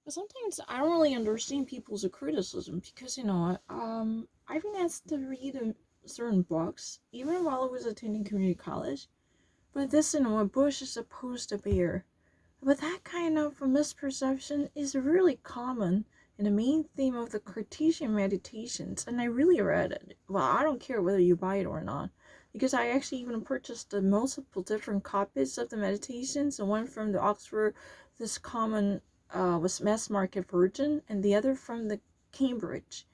But sometimes I don't really understand people's criticism because I've been asked to read certain books even while I was attending community college. But this, a bush is supposed to bear. But that kind of misperception is really common in the main theme of the Cartesian meditations, and I really read it. Well, I don't care whether you buy it or not, because I actually even purchased the multiple different copies of the meditations, the one from the Oxford, this common was mass market version, and the other from the Cambridge.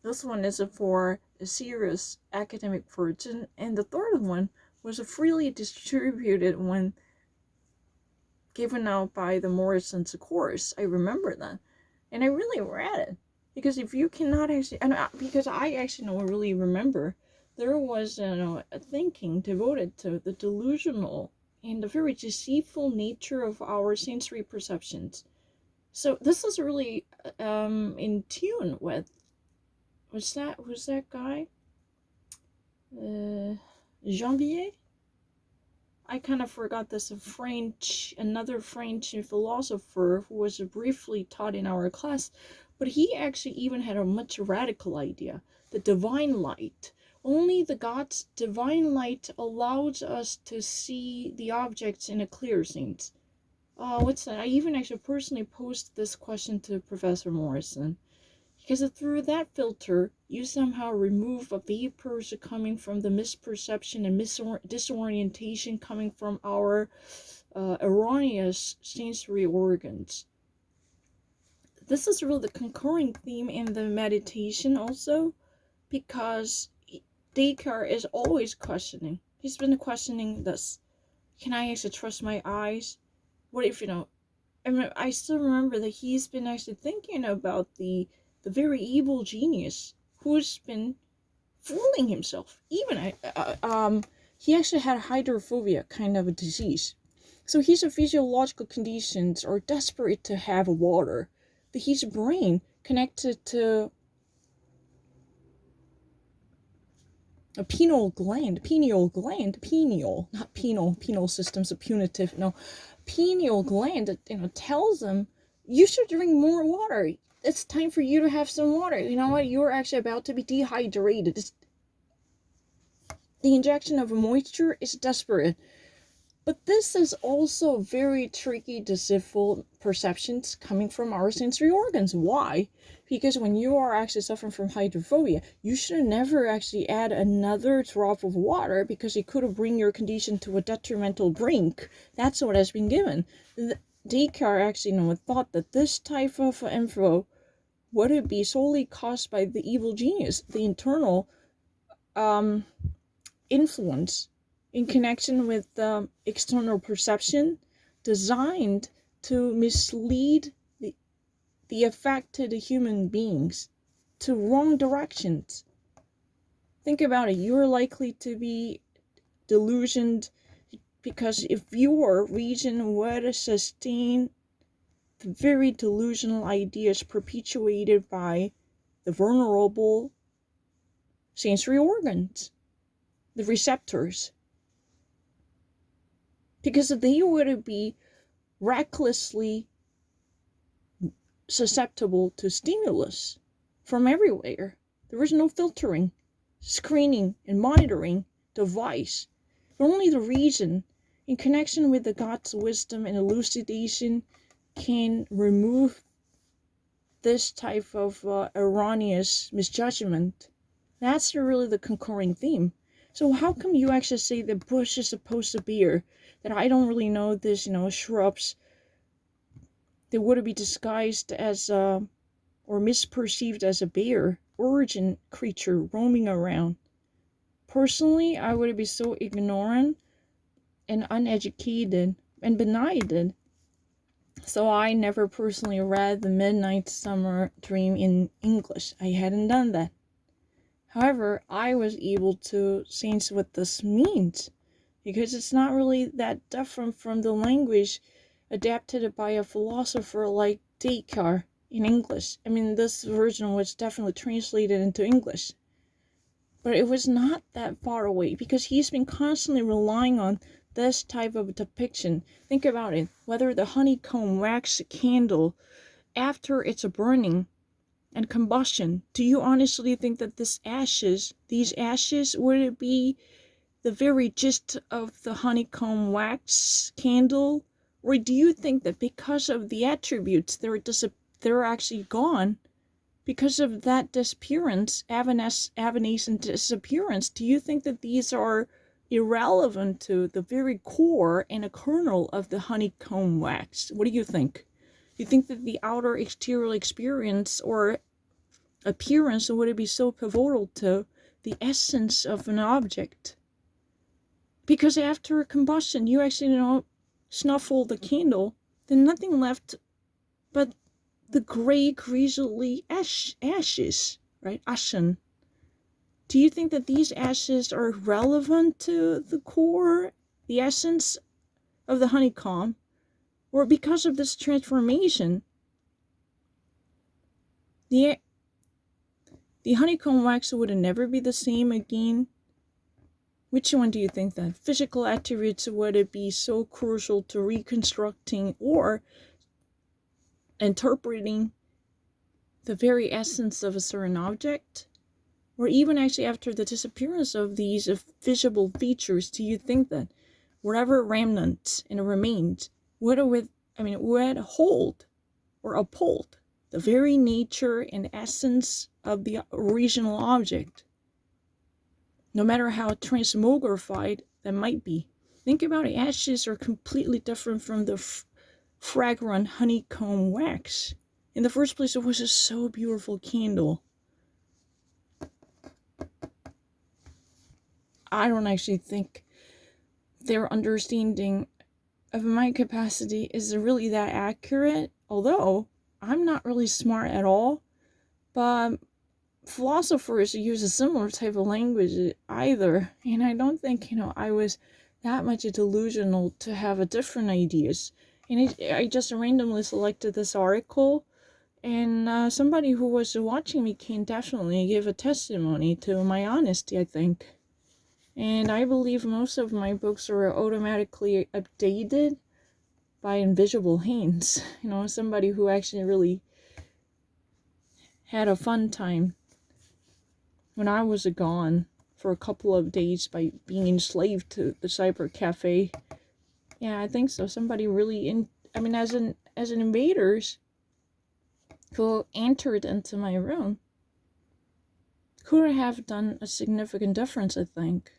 This one is for a serious academic version, and the third one was a freely distributed one given out by the Morrison's course. I remember that. And I really read it. Because if you cannot actually, because I actually don't really remember, there was a thinking devoted to the delusional and the very deceitful nature of our sensory perceptions. So this is really in tune with, who's that guy? Janvier? I kind of forgot this another French philosopher who was briefly taught in our class, but he actually even had a much radical idea. The divine light. Only the God's divine light allows us to see the objects in a clear sense. What's that? I even actually personally posed this question to Professor Morrison. Because through that filter, you somehow remove vapors coming from the misperception and disorientation coming from our erroneous sensory organs. This is really the concurring theme in the meditation also, because Descartes is always questioning. He's been questioning this. Can I actually trust my eyes? What if, I still remember that he's been actually thinking about the very evil genius who's been fooling himself. Even he actually had hydrophobia, kind of a disease. So his physiological conditions are desperate to have water. But his brain connected to a pineal, not penal systems, a punitive, no, pineal gland, tells him you should drink more water. It's time for you to have some water. You know what? You're actually about to be dehydrated. The injection of moisture is desperate. But this is also very tricky, deceitful perceptions coming from our sensory organs. Why? Because when you are actually suffering from hydrophobia, you should never actually add another drop of water because it could bring your condition to a detrimental brink. That's what has been given. Descartes actually thought that this type of info would it be solely caused by the evil genius, the internal influence in connection with the external perception designed to mislead the affected human beings to wrong directions. Think about it. You're likely to be delusioned because if your region would sustain the very delusional ideas perpetuated by the vulnerable sensory organs, the receptors, because they would be recklessly susceptible to stimulus from everywhere. There is no filtering, screening, and monitoring device. But only the reason, in connection with the God's wisdom and elucidation, can remove this type of erroneous misjudgment. That's really the concurring theme. So how come you actually say the bush is supposed to bear? That I don't really know this, shrubs that would be disguised as or misperceived as a bear, origin creature roaming around. Personally, I would be so ignorant and uneducated and benighted. So I never personally read The Midnight Summer Dream in English. I hadn't done that. However, I was able to sense what this means, because it's not really that different from the language adapted by a philosopher like Descartes in English. I mean, this version was definitely translated into English. But it was not that far away, because he's been constantly relying on this type of depiction. Think about it. Whether the honeycomb wax candle after it's a burning and combustion, do you honestly think that these ashes, would it be the very gist of the honeycomb wax candle? Or do you think that because of the attributes, they're actually gone? Because of that disappearance, evanescent disappearance, do you think that these are irrelevant to the very core and a kernel of the honeycomb wax? What do you think? You think that the outer exterior experience or appearance would it be so pivotal to the essence of an object? Because after combustion, you actually snuffle the candle, then nothing left but the gray, greasily ashes, right? Ashen. Do you think that these ashes are relevant to the core, the essence of the honeycomb? Or because of this transformation, the honeycomb wax would never be the same again? Which one do you think that? Physical attributes would it be so crucial to reconstructing or interpreting the very essence of a certain object? Or even actually after the disappearance of these visible features, do you think that whatever remnants and remains would hold or uphold the very nature and essence of the original object, no matter how transmogrified that might be? Think about it. Ashes are completely different from the fragrant honeycomb wax. In the first place, it was a so beautiful candle. I don't actually think their understanding of my capacity is really that accurate, although I'm not really smart at all. But philosophers use a similar type of language either, and I don't think I was that much delusional to have a different ideas. And I just randomly selected this article, and somebody who was watching me can definitely give a testimony to my honesty, I think. And I believe most of my books are automatically updated by invisible hands. Somebody who actually really had a fun time when I was gone for a couple of days by being enslaved to the cyber cafe. Yeah, I think so. Somebody really as an invaders who entered into my room could have done a significant difference, I think.